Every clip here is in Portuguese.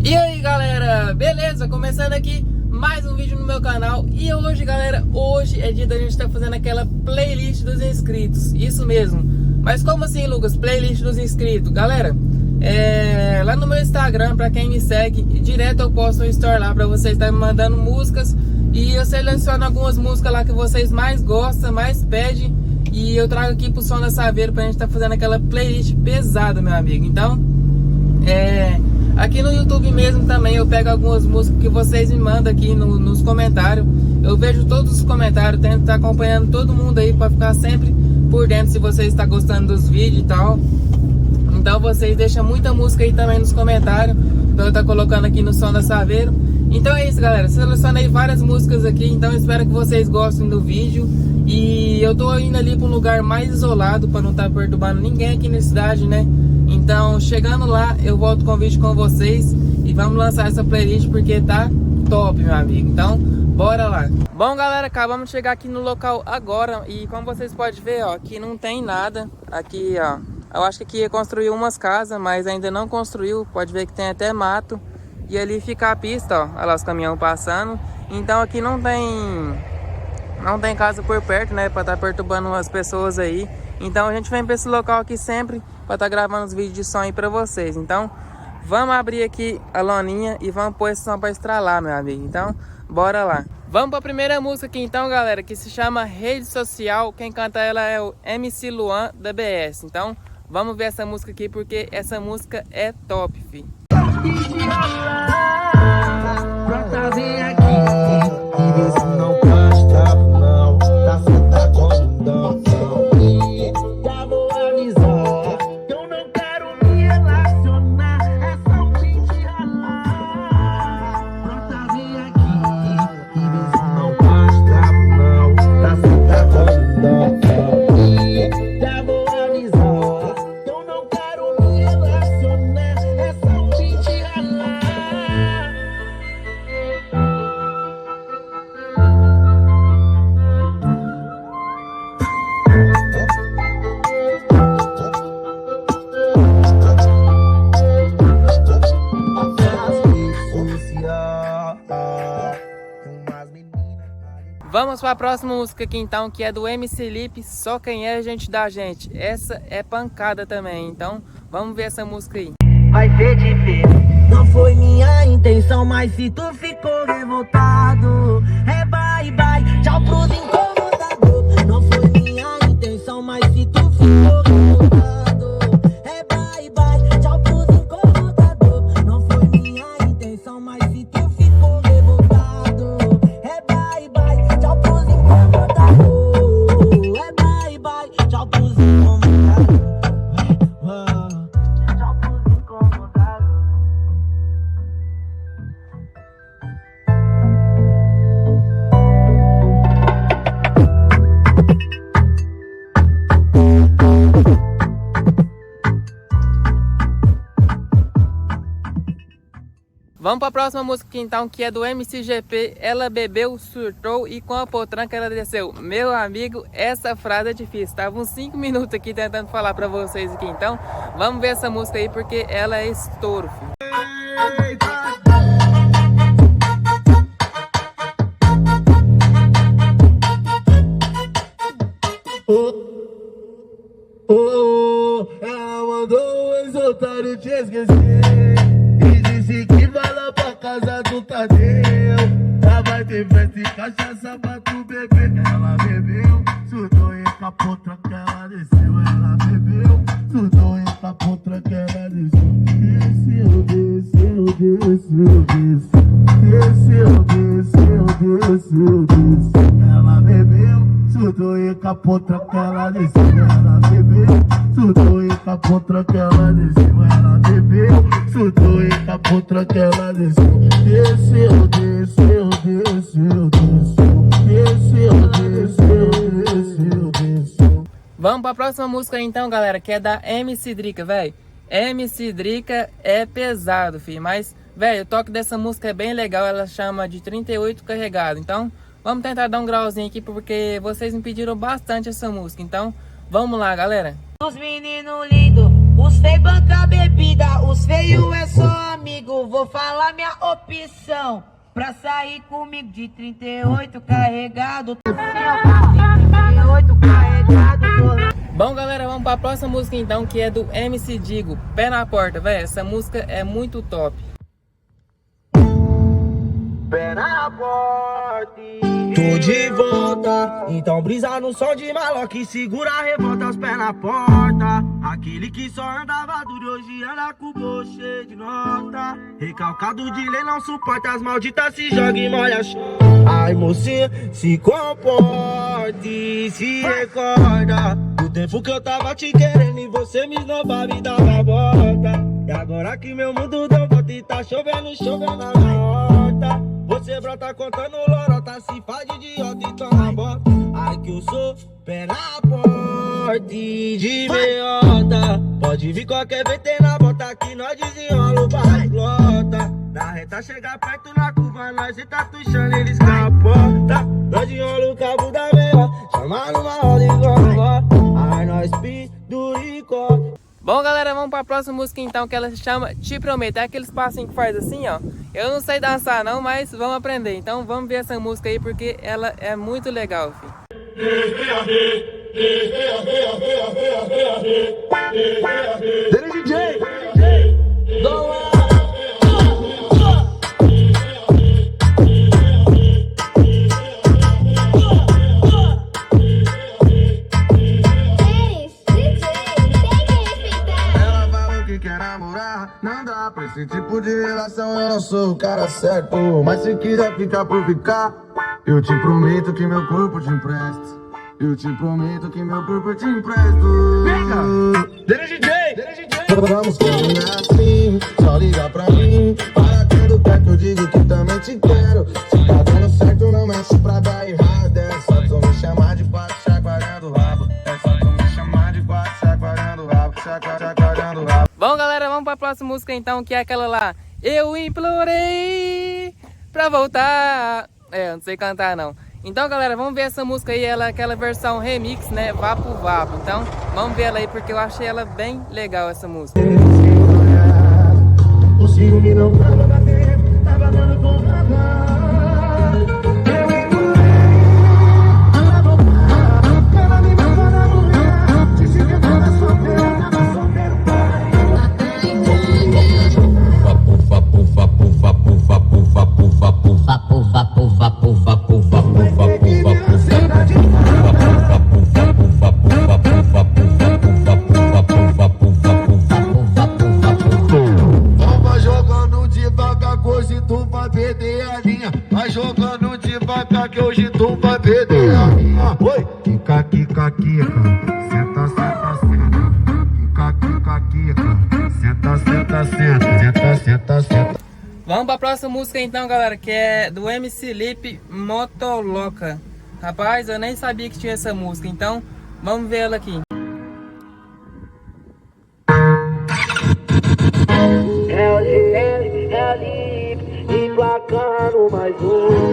E aí galera, beleza? Começando aqui mais um vídeo no meu canal. E hoje galera, hoje é dia da gente estar fazendo aquela playlist dos inscritos. Isso mesmo. Mas como assim, Lucas? Playlist dos inscritos? Galera, lá no meu Instagram, pra quem me segue, direto eu posto um story lá pra vocês estarem me mandando músicas. E eu seleciono algumas músicas lá que vocês mais gostam, mais pedem. E eu trago aqui pro Som da Saveiro pra gente estar fazendo aquela playlist pesada, meu amigo. Então, aqui no YouTube mesmo também eu pego algumas músicas que vocês me mandam aqui nos comentários. Eu vejo todos os comentários, tento estar acompanhando todo mundo aí para ficar sempre por dentro se vocês estão gostando dos vídeos e tal. Então vocês deixam muita música aí também nos comentários para eu estar colocando aqui no Som da Saveiro. Então é isso galera, selecionei várias músicas aqui, então espero que vocês gostem do vídeo. E eu tô indo ali para um lugar mais isolado para não estar perturbando ninguém aqui na cidade, né? Então, chegando lá, eu volto com o vídeo com vocês e vamos lançar essa playlist porque tá top, meu amigo. Então, bora lá. Bom, galera, acabamos de chegar aqui no local agora e como vocês podem ver, ó, aqui não tem nada. Aqui, ó, eu acho que aqui ia construir umas casas, mas ainda não construiu. Pode ver que tem até mato. E ali fica a pista, ó, olha lá os caminhões passando. Então, aqui não tem casa por perto, né, pra estar perturbando as pessoas aí. Então, a gente vem pra esse local aqui sempre para estar gravando os vídeos de som aí para vocês. Então, vamos abrir aqui a loninha e vamos pôr esse som para estralar, meu amigo. Então, bora lá. Vamos para a primeira música aqui então, galera, que se chama Rede Social. Quem canta ela é o MC Luan da BS. Então, vamos ver essa música aqui porque essa música é top, fi. Vamos para a próxima música aqui então, que é do MC Lipe, Só Quem É Gente da Gente. Essa é pancada também, então vamos ver essa música aí. Vai ser difícil. Não foi minha intenção, mas se tu ficou revoltado, é bye bye, tchau pros incomodadores. Não foi minha intenção, mas se tu ficou revoltado, é bye bye, tchau pros incomodadores. Não foi minha intenção, mas se tu ficou revoltado, é bye bye, tchau pros incomodadores. É bye bye, tchau pros incomodadores. Tchau pros incomodadores. Vamos para a próxima música aqui então, que é do MC GP. Ela bebeu, surtou e com a potranca ela desceu. Meu amigo, essa frase é difícil. Tava uns 5 minutos aqui tentando falar para vocês aqui então. Vamos ver essa música aí porque ela é estouro, filho. Ela mandou o ex-otário te esquecer e disse que vai lá pra casa do Tadeu. Lá vai ter festa e cachaça pra tu beber. Ela bebeu, surtou e capou, tranca, ela desceu. Ela bebeu, surtou e capou, tranca, ela desceu. Desceu, desceu, desceu, desceu. Desceu, desceu, desceu, desceu. Ela bebeu, surtou e capou, tranca, ela desceu. Ela bebeu, surtou e capou, tranca, ela desceu. Ela bebeu, surtou e capou, tranca, ela desceu. Desceu, desceu, desceu, desceu. Desceu, desceu, desceu, desceu. Vamos para a próxima música então, galera, que é da MC Drica, velho. MC Drica é pesado, filho, mas, velho, o toque dessa música é bem legal, ela chama de 38 carregado. Então, vamos tentar dar um grauzinho aqui, porque vocês me pediram bastante essa música. Então, vamos lá, galera. Os meninos lindos, Os feios banca bebida, os feios é só amigo. Vou falar minha opção pra sair comigo de 38 carregado. 38 carregado. Bom, galera, vamos pra próxima música então, que é do MC Digo, Pé na Porta, velho. Essa música é muito top. Pé na porta, tô de volta. Então brisa no som de maloca e segura a revolta, os pés na porta. Aquele que só andava duro hoje anda com o bolso cheio de nota. Recalcado de lei não suporta, as malditas se joga e molha. Ai mocinha, se comporte, se recorda do tempo que eu tava te querendo e você me esnobava e dava a volta. E agora que meu mundo deu volta e tá chovendo, chovendo na minha horta. Você brota contando lorota, se faz de idiota e toma bota. Ai que eu sou pé na porta de meiota. Pode vir qualquer VT na bota que nós desenrola o barra explota. Na reta chega perto na curva, nós e tá tuxando, eles capota. Nós desenrola o cabo da meia, chama numa roda igual. Ai nós penduricó. Bom, galera, vamos pra próxima música então, que ela se chama Te Prometo. É aqueles passinhos que faz assim, ó. Eu não sei dançar não, mas vamos aprender. Então vamos ver essa música aí, porque ela é muito legal, filho. DJ! Quer namorar, não dá pra esse tipo de relação, eu não sou o cara certo. Mas se quiser ficar por ficar, eu te prometo que meu corpo te empresto. Eu te prometo que meu corpo te empresto. Venga! DJ! Vamos combinar assim, só liga pra mim. Para quando quer que eu digo que também te quero. Se tá dando certo, não mexe pra dar errado. É só tu me chamar de quatro, chacoalhando o rabo. É só tu me chamar de quatro, chacoalhando o rabo. Chacoalhando o rabo. Bom, galera, vamos pra próxima música então, que é aquela lá. Eu implorei pra voltar. Eu não sei cantar não. Então, galera, vamos ver essa música aí, ela é aquela versão remix, né? Vapo Vapo. Então, vamos ver ela aí, porque eu achei ela bem legal, essa música. O ciúme não tava batendo, tava dando com nada. Vai jogando devagar que hoje tu vai perder a minha. Oi! Kika, kika, kika. Senta, senta, senta. Kika, kika, kika. Senta, senta, senta. Senta, senta, senta. Vamos pra próxima música então, galera, que é do MC Lipe, Motoloca. Rapaz, eu nem sabia que tinha essa música, então vamos ver ela aqui.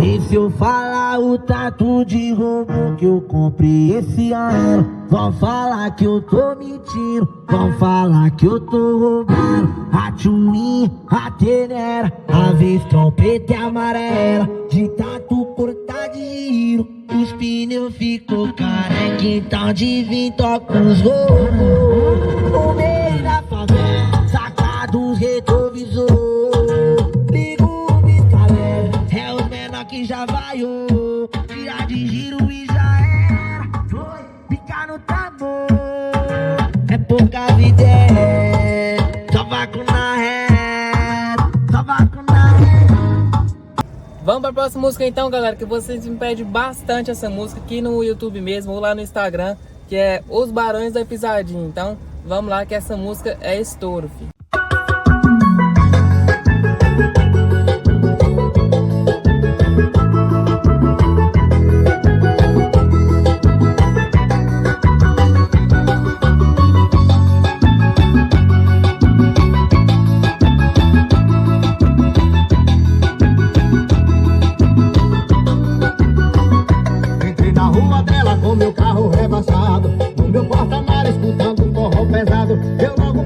E se eu falar o tatu de roubo que eu comprei esse ano, vão falar que eu tô mentindo, vão falar que eu tô roubando. A Twin, a Tenera, a vez trompeta e amarela, de tatu cortar de giro, os pneus ficou careca, então de vir toca os roubos. No meio da favela, saca dos retrovisores. Que já vai, oh, tirar de giro e já era. Foi, picar no tambor. É pouca vida, só vácuo na reta, só vácuo na reta. Vamos pra próxima música então, galera, que vocês me pedem bastante essa música aqui no YouTube mesmo, ou lá no Instagram, que é Os Barões da Pisadinha. Então, vamos lá que essa música é estouro, filho. Com meu carro rebaixado, no meu porta-malas escutando um forró pesado, eu logo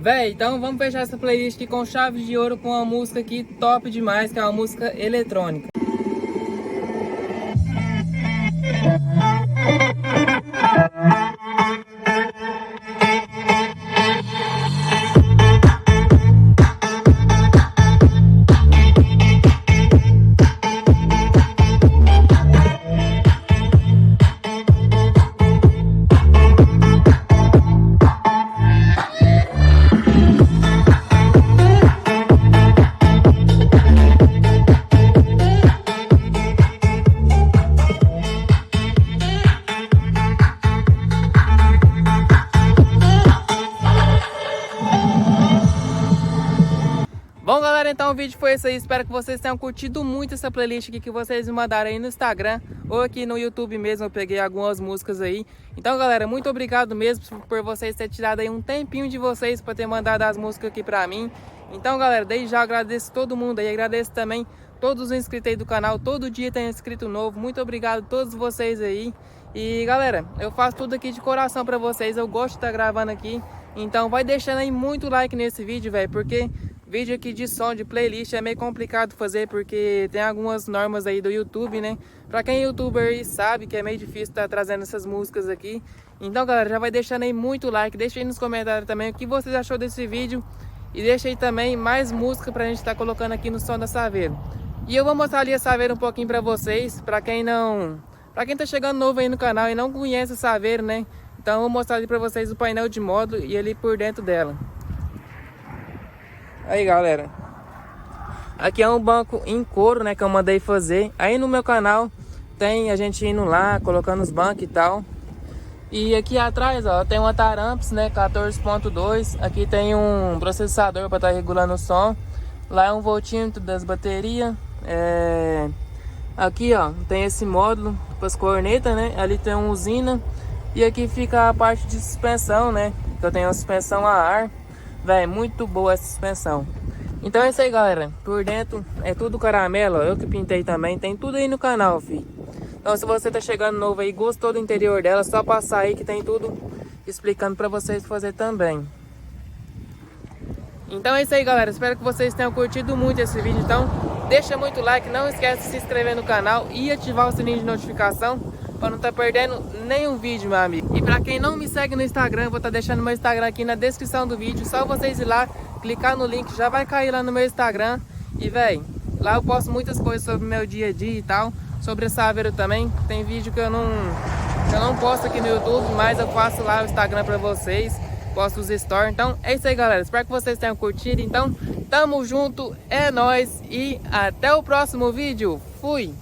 Véi, então vamos fechar essa playlist aqui com chave de ouro com uma música aqui top demais, que é uma música eletrônica. Bom, galera, então o vídeo foi esse aí. Espero que vocês tenham curtido muito essa playlist aqui que vocês me mandaram aí no Instagram ou aqui no YouTube mesmo. Eu peguei algumas músicas aí. Então, galera, muito obrigado mesmo por vocês terem tirado aí um tempinho de vocês para ter mandado as músicas aqui pra mim. Então, galera, desde já agradeço todo mundo aí. Agradeço também todos os inscritos aí do canal. Todo dia tem inscrito novo. Muito obrigado a todos vocês aí. E, galera, eu faço tudo aqui de coração pra vocês. Eu gosto de estar gravando aqui. Então, vai deixando aí muito like nesse vídeo, velho, porque vídeo aqui de som, de playlist é meio complicado fazer, porque tem algumas normas aí do YouTube, né? Pra quem é youtuber aí sabe que é meio difícil estar trazendo essas músicas aqui. Então, galera, já vai deixando aí muito like. Deixa aí nos comentários também o que vocês achou desse vídeo. E deixa aí também mais música pra gente estar colocando aqui no Som da Saveiro. E eu vou mostrar ali a Saveiro um pouquinho pra vocês. Pra quem tá chegando novo aí no canal e não conhece a Saveiro, né? Então eu vou mostrar ali pra vocês o painel de módulo e ali por dentro dela. Aí, galera, aqui é um banco em couro, né, que eu mandei fazer. Aí no meu canal tem a gente indo lá, colocando os bancos e tal. E aqui atrás, ó, tem uma Taramps, né, 14.2. Aqui tem um processador para estar regulando o som. Lá é um voltímetro das baterias. Aqui, ó, tem esse módulo para as cornetas, né. Ali tem uma usina. E aqui fica a parte de suspensão, né, que eu tenho a suspensão a ar. Véi, muito boa essa suspensão. Então é isso aí, galera. Por dentro é tudo caramelo, ó. Eu que pintei também. Tem tudo aí no canal, filho. Então se você tá chegando novo aí, gostou do interior dela, só passar aí que tem tudo explicando pra vocês fazer também. Então é isso aí, galera. Espero que vocês tenham curtido muito esse vídeo. Então deixa muito like, não esquece de se inscrever no canal e ativar o sininho de notificação para não estar perdendo nenhum vídeo, meu amigo. E para quem não me segue no Instagram, eu vou estar deixando meu Instagram aqui na descrição do vídeo. Só vocês ir lá, clicar no link, já vai cair lá no meu Instagram. E, velho, lá eu posto muitas coisas sobre o meu dia a dia e tal. Sobre a Saveiro também. Tem vídeo que eu não posto aqui no YouTube, mas eu faço lá o Instagram para vocês. Posto os stories. Então, é isso aí, galera. Espero que vocês tenham curtido. Então, tamo junto, é nóis e até o próximo vídeo. Fui!